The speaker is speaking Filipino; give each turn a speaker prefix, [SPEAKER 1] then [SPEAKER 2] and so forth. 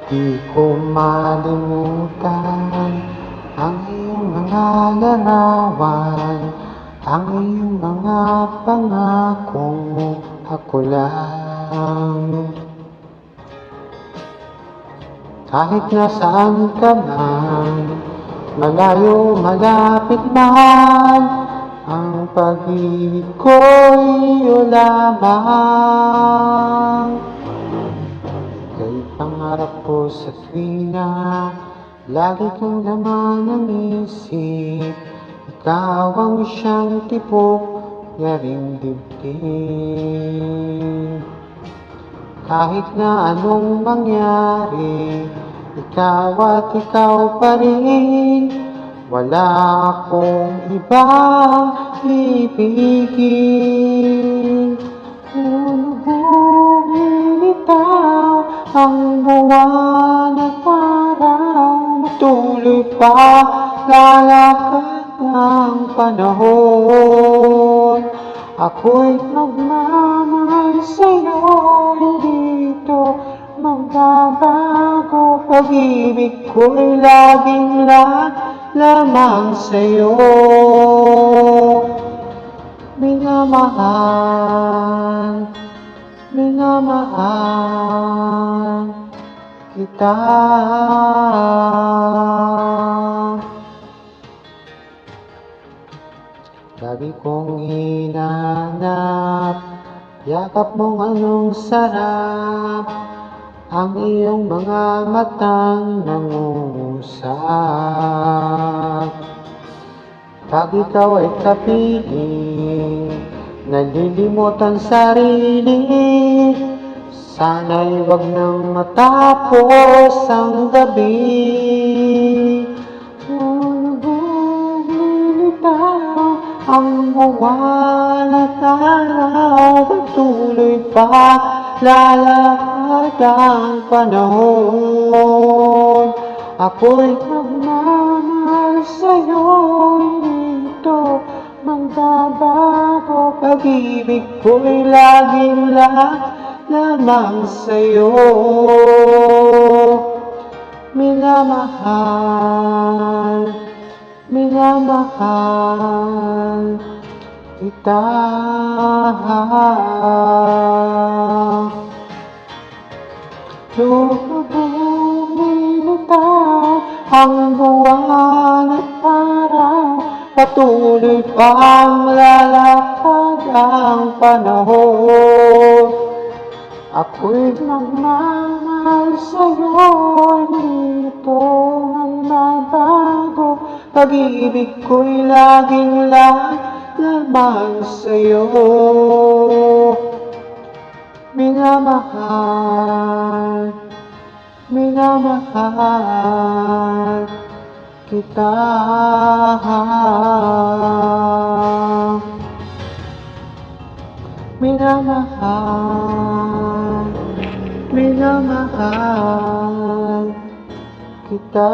[SPEAKER 1] Di ko malimutan ang iyong mga larawan, ang iyong mga pangakong ako lang. Kahit nasaan ka man, malayo malapit man, ang pag-ibig ko'y iyo lamang. Kay pangarap ko sa tuwina, lagi kang laman ng isip. Ikaw ang siyang tibok, yaring dibdib. Kahit na anong mangyari, ikaw at ikaw pa rin. Wala akong ibang ibigin. Lumilitaw ang buwan at araw, patuloy pa lalakad ang panahon. Ako'y magmamahal sa'yo, hindi ito magbabago. Pag-ibig ko'y laging lamang sa'yo. Minamahal, minamahal kita. Lagi kong hinanap, yakap mong anong sarap, ang iyong mga matang nangungusap. Pag ikaw ay kapiling, nalilimutan sarili, sana'y wag nang matapos ang gabi. Ang buwan at araw, patuloy pa lalakad ang panahon. Ako'y magmamahal sa'yo, hindi ito magbabago. Pag-ibig ko'y laging lamang sa'yo. Minamahal, minamahal kita. Lumilitaw ang buwan at araw, patuloy pang lalakad ang panahon. Ako'y magmamahal sa'yo, hindi ito magbabago. Pag-ibig ko'y laging lamang sa'yo. Minamahal, minamahal kita. Minamahal, minamahal kita.